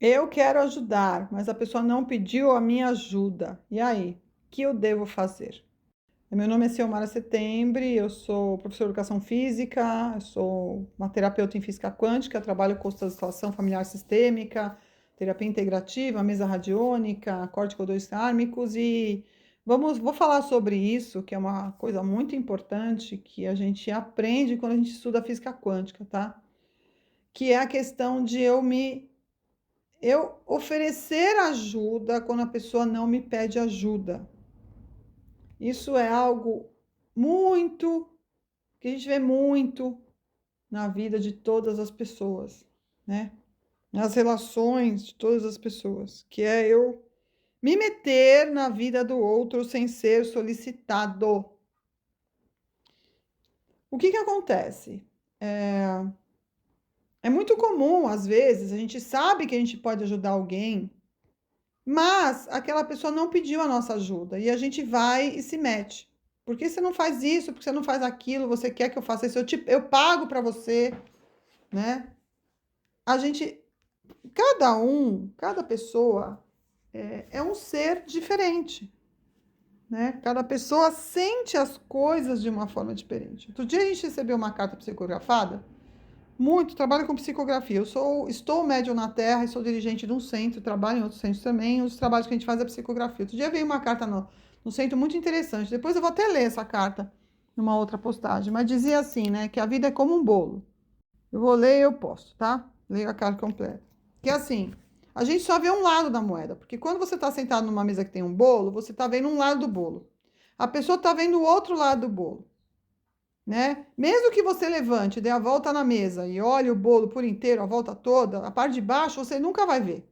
Eu quero ajudar, mas a pessoa não pediu a minha ajuda. E aí, o que eu devo fazer? Meu nome é Ciomara Setembre, eu sou professora de educação física, eu sou uma terapeuta em física quântica, trabalho com constelação familiar sistêmica, terapia integrativa, mesa radiônica, corticodores kármicos e vou falar sobre isso, que é uma coisa muito importante que a gente aprende quando a gente estuda física quântica, tá? Que é a questão de eu oferecer ajuda quando a pessoa não me pede ajuda. Isso é algo muito que a gente vê muito na vida de todas as pessoas, né? Nas relações de todas as pessoas, que é eu me meter na vida do outro sem ser solicitado. O que acontece? É muito comum, às vezes, a gente sabe que a gente pode ajudar alguém, mas aquela pessoa não pediu a nossa ajuda e a gente vai e se mete. Por que você não faz isso? Por que você não faz aquilo? Você quer que eu faça isso? Eu pago para você, né? A gente, cada pessoa é um ser diferente, né? Cada pessoa sente as coisas de uma forma diferente. Outro dia a gente recebeu uma carta psicografada. Muito, trabalho com psicografia. Estou médium na Terra e sou dirigente de um centro, trabalho em outros centros também. Os trabalhos que a gente faz é psicografia. Outro dia veio uma carta no centro muito interessante. Depois eu vou até ler essa carta numa outra postagem. Mas dizia assim, né? Que a vida é como um bolo. Eu vou ler, eu posso, tá? Leio a carta completa. Que é assim, a gente só vê um lado da moeda. Porque quando você está sentado numa mesa que tem um bolo, você está vendo um lado do bolo. A pessoa está vendo o outro lado do bolo. Né? Mesmo que você levante, dê a volta na mesa e olhe o bolo por inteiro, a volta toda, a parte de baixo você nunca vai ver.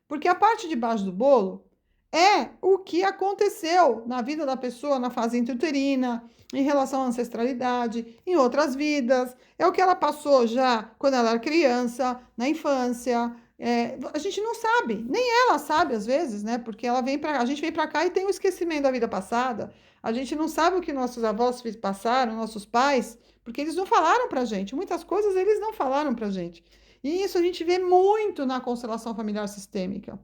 Porque a parte de baixo do bolo é o que aconteceu na vida da pessoa na fase intrauterina, em relação à ancestralidade, em outras vidas. É o que ela passou já quando ela era criança, na infância. A gente não sabe, nem ela sabe às vezes, né? Porque a gente vem para cá e tem o esquecimento da vida passada. A gente não sabe o que nossos avós passaram, nossos pais, porque eles não falaram para a gente. Muitas coisas eles não falaram para a gente. E isso a gente vê muito na constelação familiar sistêmica.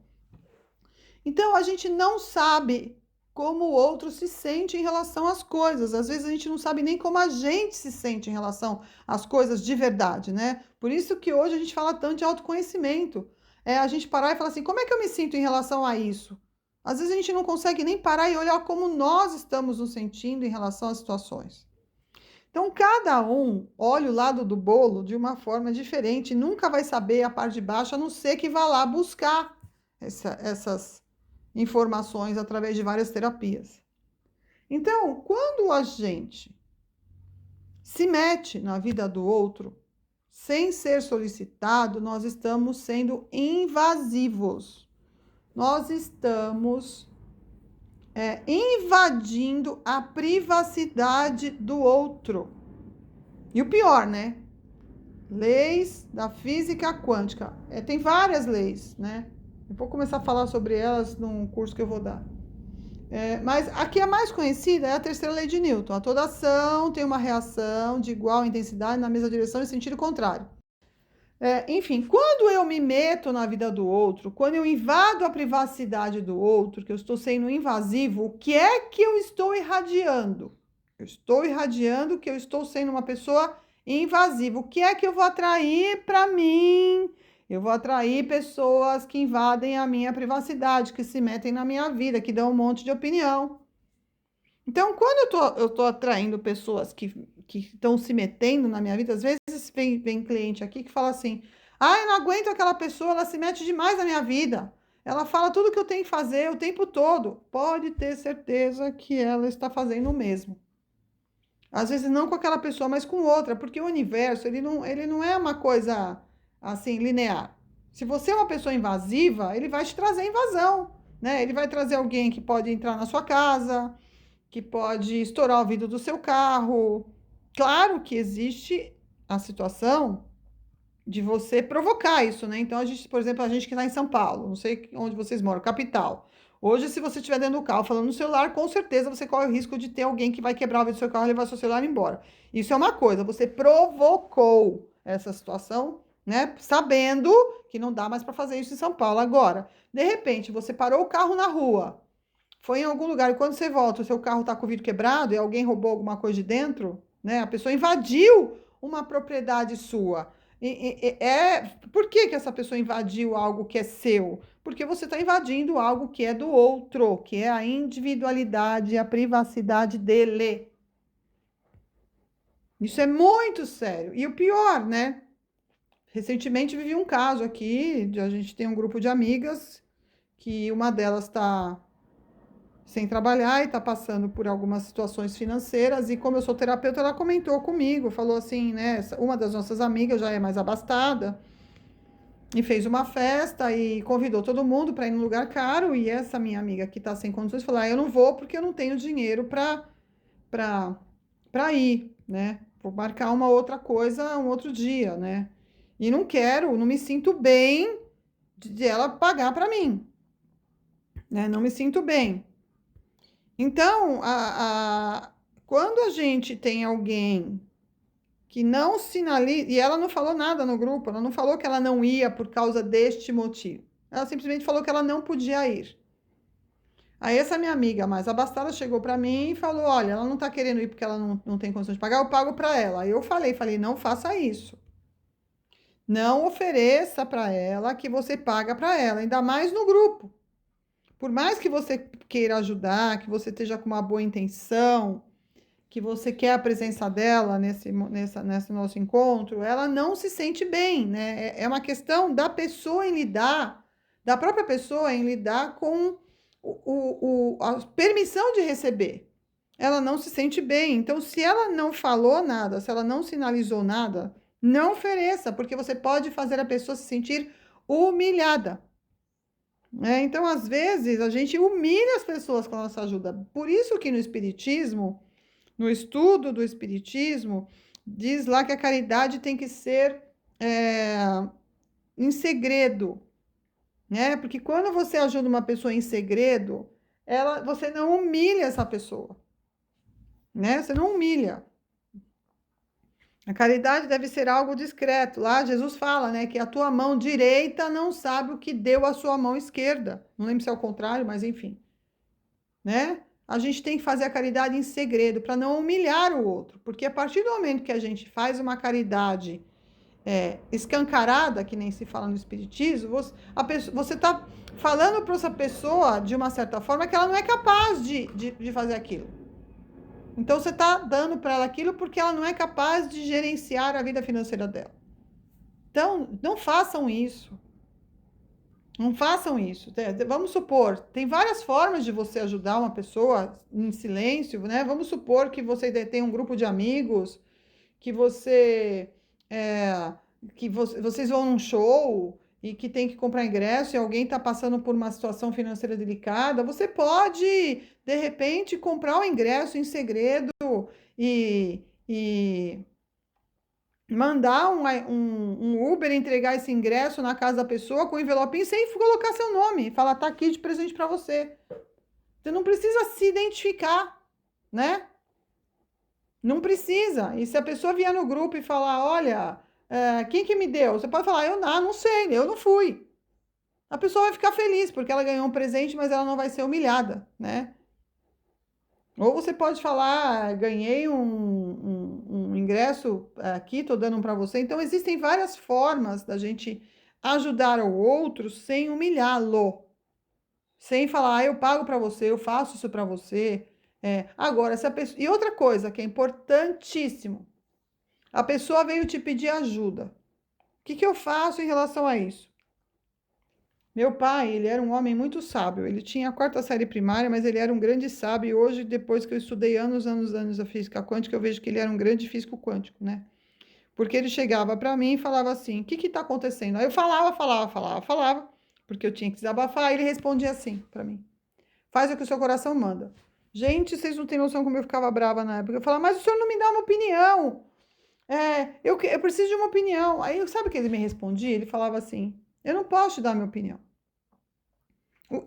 Então, a gente não sabe como o outro se sente em relação às coisas. Às vezes, a gente não sabe nem como a gente se sente em relação às coisas de verdade, né? Por isso que hoje a gente fala tanto de autoconhecimento. É a gente parar e falar assim: como é que eu me sinto em relação a isso? Às vezes, a gente não consegue nem parar e olhar como nós estamos nos sentindo em relação às situações. Então, cada um olha o lado do bolo de uma forma diferente, nunca vai saber a parte de baixo, a não ser que vá lá buscar essas informações através de várias terapias. Então, quando a gente se mete na vida do outro sem ser solicitado, nós estamos sendo invasivos. Nós estamos invadindo a privacidade do outro. E o pior, né? Leis da física quântica. Tem várias leis, né? Eu vou começar a falar sobre elas num curso que eu vou dar. Mas a que é mais conhecida é a terceira lei de Newton. A toda ação tem uma reação de igual intensidade na mesma direção e sentido contrário. Enfim, quando eu me meto na vida do outro, quando eu invado a privacidade do outro, que eu estou sendo invasivo, o que é que eu estou irradiando? Eu estou irradiando que eu estou sendo uma pessoa invasiva. O que é que eu vou atrair para mim? Eu vou atrair pessoas que invadem a minha privacidade, que se metem na minha vida, que dão um monte de opinião. Então, quando eu tô atraindo pessoas que estão se metendo na minha vida, às vezes vem cliente aqui que fala assim: ah, eu não aguento aquela pessoa, ela se mete demais na minha vida. Ela fala tudo que eu tenho que fazer o tempo todo. Pode ter certeza que ela está fazendo o mesmo. Às vezes não com aquela pessoa, mas com outra, porque o universo, ele não é uma coisa assim linear. Se você é uma pessoa invasiva, ele vai te trazer invasão, né? Ele vai trazer alguém que pode entrar na sua casa, que pode estourar o vidro do seu carro. Claro que existe a situação de você provocar isso, né? Então, por exemplo, a gente que está em São Paulo, não sei onde vocês moram, capital. Hoje, se você estiver dentro do carro falando no celular, com certeza você corre o risco de ter alguém que vai quebrar o vidro do seu carro e levar seu celular embora. Isso é uma coisa, você provocou essa situação né? Sabendo que não dá mais para fazer isso em São Paulo. Agora, de repente, você parou o carro na rua, foi em algum lugar, e quando você volta, o seu carro está com o vidro quebrado e alguém roubou alguma coisa de dentro, né? A pessoa invadiu uma propriedade sua. Por que que essa pessoa invadiu algo que é seu? Porque você está invadindo algo que é do outro, que é a individualidade, a privacidade dele. Isso é muito sério. E o pior, né? Recentemente vivi um caso aqui, a gente tem um grupo de amigas que uma delas está sem trabalhar e está passando por algumas situações financeiras, e como eu sou terapeuta, ela comentou comigo, falou assim, né, uma das nossas amigas já é mais abastada, e fez uma festa e convidou todo mundo para ir num lugar caro, e essa minha amiga que está sem condições falou, eu não vou porque eu não tenho dinheiro para ir, né, vou marcar uma outra coisa um outro dia, né, e não quero, não me sinto bem de ela pagar para mim, né, não me sinto bem. Então, quando a gente tem alguém que não sinaliza, e ela não falou nada no grupo, ela não falou que ela não ia por causa deste motivo. Ela simplesmente falou que ela não podia ir. Aí essa minha amiga mais abastada chegou para mim e falou: olha, ela não está querendo ir porque ela não tem condições de pagar, eu pago para ela. Aí eu falei, não faça isso. Não ofereça para ela que você paga para ela, ainda mais no grupo. Por mais que você queira ajudar, que você esteja com uma boa intenção, que você quer a presença dela nesse nosso encontro, ela não se sente bem, né? É uma questão da pessoa em lidar, da própria pessoa em lidar com a permissão de receber. Ela não se sente bem. Então, se ela não falou nada, se ela não sinalizou nada, não ofereça, porque você pode fazer a pessoa se sentir humilhada. Então, às vezes, a gente humilha as pessoas com a nossa ajuda. Por isso que no Espiritismo, no estudo do Espiritismo, diz lá que a caridade tem que ser em segredo, né? Porque quando você ajuda uma pessoa em segredo, você não humilha essa pessoa, né? Você não humilha. A caridade deve ser algo discreto. Lá Jesus fala, né, que a tua mão direita não sabe o que deu a sua mão esquerda. Não lembro se é o contrário, mas enfim, né? A gente tem que fazer a caridade em segredo para não humilhar o outro, porque a partir do momento que a gente faz uma caridade escancarada, que nem se fala no Espiritismo, você está falando para essa pessoa, de uma certa forma, que ela não é capaz de fazer aquilo. Então, você está dando para ela aquilo porque ela não é capaz de gerenciar a vida financeira dela. Então, não façam isso. Não façam isso. Vamos supor, tem várias formas de você ajudar uma pessoa em silêncio, né? Vamos supor que você tem um grupo de amigos, que vocês vão num show e que tem que comprar ingresso e alguém está passando por uma situação financeira delicada. Você pode, de repente, comprar o ingresso em segredo e mandar um Uber entregar esse ingresso na casa da pessoa com envelopinho sem colocar seu nome. Falar, tá aqui de presente para você. Você não precisa se identificar, né? Não precisa. E se a pessoa vier no grupo e falar, olha, quem que me deu? Você pode falar, eu não sei, eu não fui. A pessoa vai ficar feliz porque ela ganhou um presente, mas ela não vai ser humilhada, né? Ou você pode falar, ganhei um ingresso aqui, estou dando um para você. Então, existem várias formas da gente ajudar o outro sem humilhá-lo. Sem falar, eu pago para você, eu faço isso para você. Agora, se a pessoa... E outra coisa que é importantíssimo, a pessoa veio te pedir ajuda. O que eu faço em relação a isso? Meu pai, ele era um homem muito sábio. Ele tinha a 4ª série primária, mas ele era um grande sábio. E hoje, depois que eu estudei anos a física quântica, eu vejo que ele era um grande físico quântico, né? Porque ele chegava para mim e falava assim: o que está acontecendo? Aí eu falava, porque eu tinha que desabafar. Aí ele respondia assim para mim: faz o que o seu coração manda. Gente, vocês não têm noção como eu ficava brava na época. Eu falava, mas o senhor não me dá uma opinião. Eu preciso de uma opinião. Aí, sabe o que ele me respondia? Ele falava assim: eu não posso te dar minha opinião.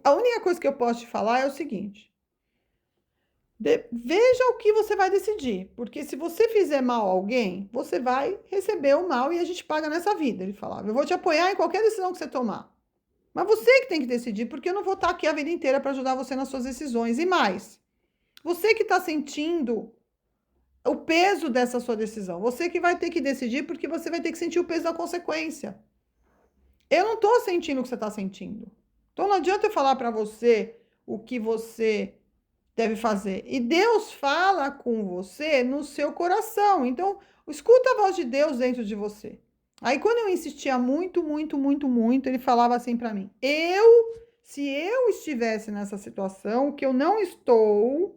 A única coisa que eu posso te falar é o seguinte: Veja o que você vai decidir, porque se você fizer mal a alguém, você vai receber o mal e a gente paga nessa vida. Ele falava: eu vou te apoiar em qualquer decisão que você tomar, mas você que tem que decidir, porque eu não vou estar aqui a vida inteira para ajudar você nas suas decisões. E mais, você que está sentindo o peso dessa sua decisão, você que vai ter que decidir, porque você vai ter que sentir o peso da consequência. Eu não estou sentindo o que você está sentindo. Então não adianta eu falar para você o que você deve fazer. E Deus fala com você no seu coração. Então, escuta a voz de Deus dentro de você. Aí, quando eu insistia muito, ele falava assim para mim: se eu estivesse nessa situação, que eu não estou,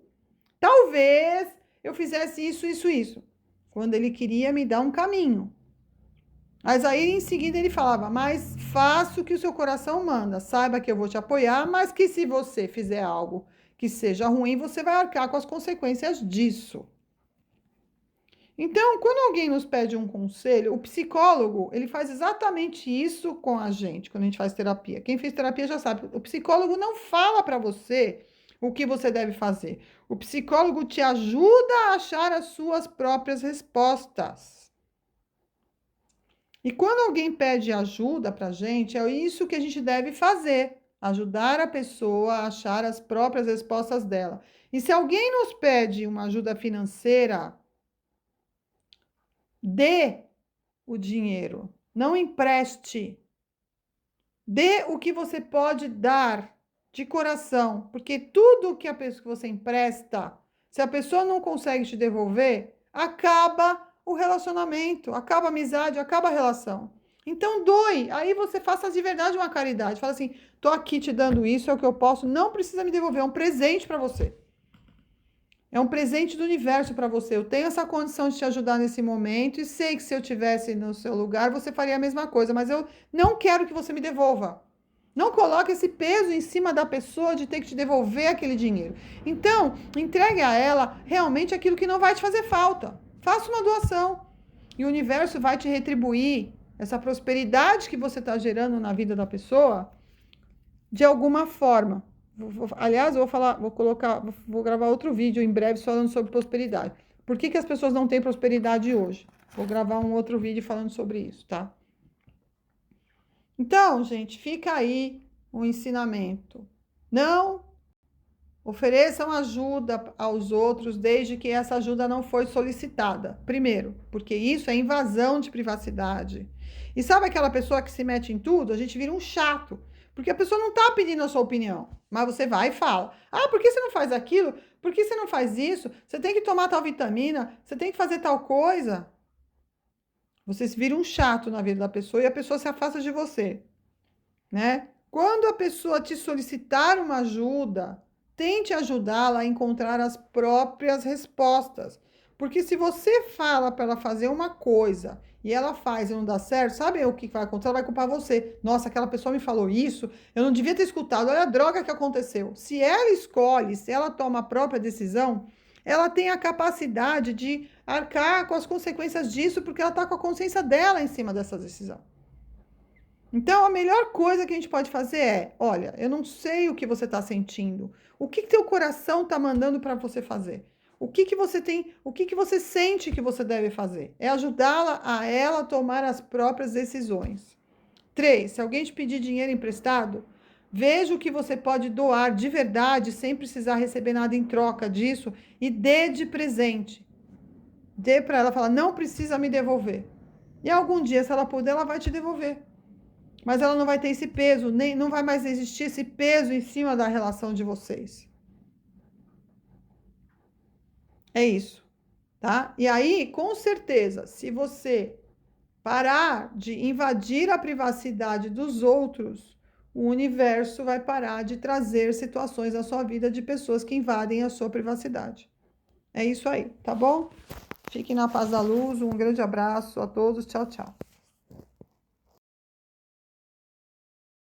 talvez eu fizesse isso. Quando ele queria me dar um caminho. Mas aí, em seguida, ele falava: mas faça o que o seu coração manda. Saiba que eu vou te apoiar, mas que se você fizer algo que seja ruim, você vai arcar com as consequências disso. Então, quando alguém nos pede um conselho, o psicólogo, ele faz exatamente isso com a gente, quando a gente faz terapia. Quem fez terapia já sabe, o psicólogo não fala para você o que você deve fazer. O psicólogo te ajuda a achar as suas próprias respostas. E quando alguém pede ajuda para a gente, é isso que a gente deve fazer. Ajudar a pessoa a achar as próprias respostas dela. E se alguém nos pede uma ajuda financeira, dê o dinheiro, não empreste. Dê o que você pode dar de coração, porque tudo que a pessoa que você empresta, se a pessoa não consegue te devolver, acaba o relacionamento, acaba a amizade, acaba a relação. Então, doe. Aí você faça de verdade uma caridade. Fala assim: tô aqui te dando isso, é o que eu posso, não precisa me devolver, é um presente para você. É um presente do universo para você. Eu tenho essa condição de te ajudar nesse momento e sei que se eu tivesse no seu lugar, você faria a mesma coisa, mas eu não quero que você me devolva. Não coloque esse peso em cima da pessoa de ter que te devolver aquele dinheiro. Então, entregue a ela realmente aquilo que não vai te fazer falta. Faça uma doação e o universo vai te retribuir essa prosperidade que você está gerando na vida da pessoa de alguma forma. Aliás, eu vou gravar outro vídeo em breve falando sobre prosperidade. Por que as pessoas não têm prosperidade hoje? Vou gravar um outro vídeo falando sobre isso, tá? Então, gente, fica aí o ensinamento. Não ofereçam ajuda aos outros desde que essa ajuda não foi solicitada. Primeiro, porque isso é invasão de privacidade. E sabe aquela pessoa que se mete em tudo? A gente vira um chato. Porque a pessoa não está pedindo a sua opinião, mas você vai e fala: ah, por que você não faz aquilo? Por que você não faz isso? Você tem que tomar tal vitamina, você tem que fazer tal coisa. Você se vira um chato na vida da pessoa e a pessoa se afasta de você, né? Quando a pessoa te solicitar uma ajuda, tente ajudá-la a encontrar as próprias respostas. Porque se você fala para ela fazer uma coisa e ela faz e não dá certo, sabe o que vai acontecer? Ela vai culpar você. Nossa, aquela pessoa me falou isso, eu não devia ter escutado, olha a droga que aconteceu. Se ela escolhe, se ela toma a própria decisão, ela tem a capacidade de arcar com as consequências disso, porque ela está com a consciência dela em cima dessa decisão. Então, a melhor coisa que a gente pode fazer é: olha, eu não sei o que você está sentindo. O que teu coração está mandando para você fazer? O que você tem, o que você sente que você deve fazer? É ajudá-la a ela tomar as próprias decisões. 3, se alguém te pedir dinheiro emprestado, veja o que você pode doar de verdade, sem precisar receber nada em troca disso, e dê de presente. Dê para ela, falar: não precisa me devolver. E algum dia, se ela puder, ela vai te devolver. Mas ela não vai ter esse peso, nem não vai mais existir esse peso em cima da relação de vocês. É isso, tá? E aí, com certeza, se você parar de invadir a privacidade dos outros, o universo vai parar de trazer situações na sua vida de pessoas que invadem a sua privacidade. É isso aí, tá bom? Fiquem na paz da luz, um grande abraço a todos, tchau, tchau.